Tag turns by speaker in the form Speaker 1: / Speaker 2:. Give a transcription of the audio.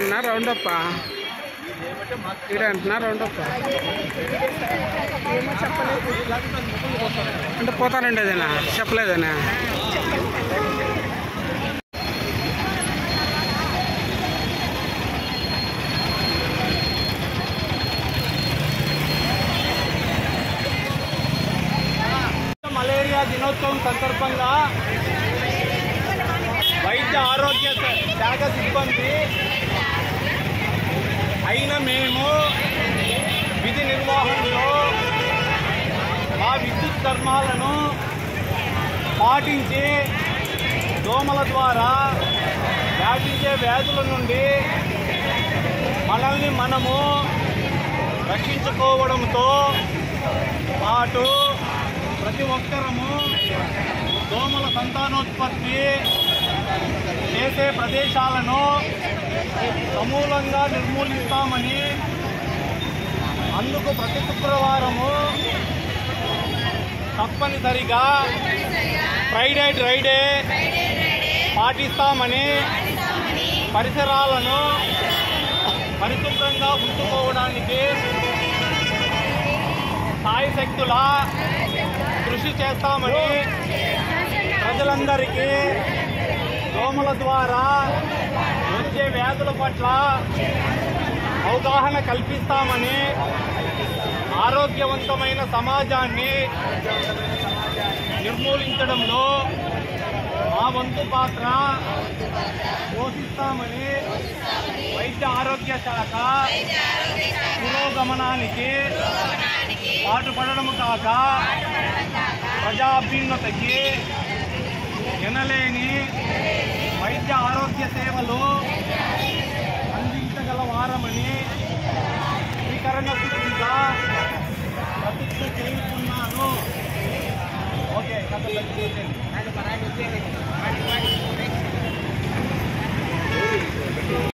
Speaker 1: ఈడంటున్నా రౌండప్ప, ఈడంటున్నా రౌండప్ప అంటే పోతానండి అదేనా చెప్పలేదనా?
Speaker 2: మలేరియా దినోత్సవం సందర్భంగా వైద్య ఆరోగ్య శాఖ సిబ్బంది అయిన మేము విధి నిర్వహణలో మా విద్యుత్ ధర్మాలను పాటించి దోమల ద్వారా వ్యాపించే వ్యాధుల నుండి మనల్ని మనము రక్షించుకోవడంతో పాటు ప్రతి ఒక్కరము దోమల సంతానోత్పత్తి చేసే ప్రదేశాలను సమూలంగా నిర్మూలిస్తామని, అందుకు ప్రతి శుక్రవారము తప్పనిసరిగా ఫ్రైడే డ్రైడే పాటిస్తామని, పరిసరాలను పరిశుభ్రంగా ఉంచుకోవడానికి సాయశక్తుల కృషి చేస్తామని, ప్రజలందరికీ దోమల ద్వారా వచ్చే వ్యాధుల పట్ల అవగాహన కల్పిస్తామని, ఆరోగ్యవంతమైన సమాజాన్ని నిర్మూలించడంలో మా వంతు పాత్ర పోషిస్తామని వైద్య ఆరోగ్య శాఖ పురోగమనానికి పాటుపడడము కాక ప్రజా అభ్యున్నతికి ఎనలేని వైద్య ఆరోగ్య సేవలు అందించగల వారమని స్వీకరణ శుద్ధిగా ప్రతిజ్ఞ చేస్తున్నాను. ఓకే కథ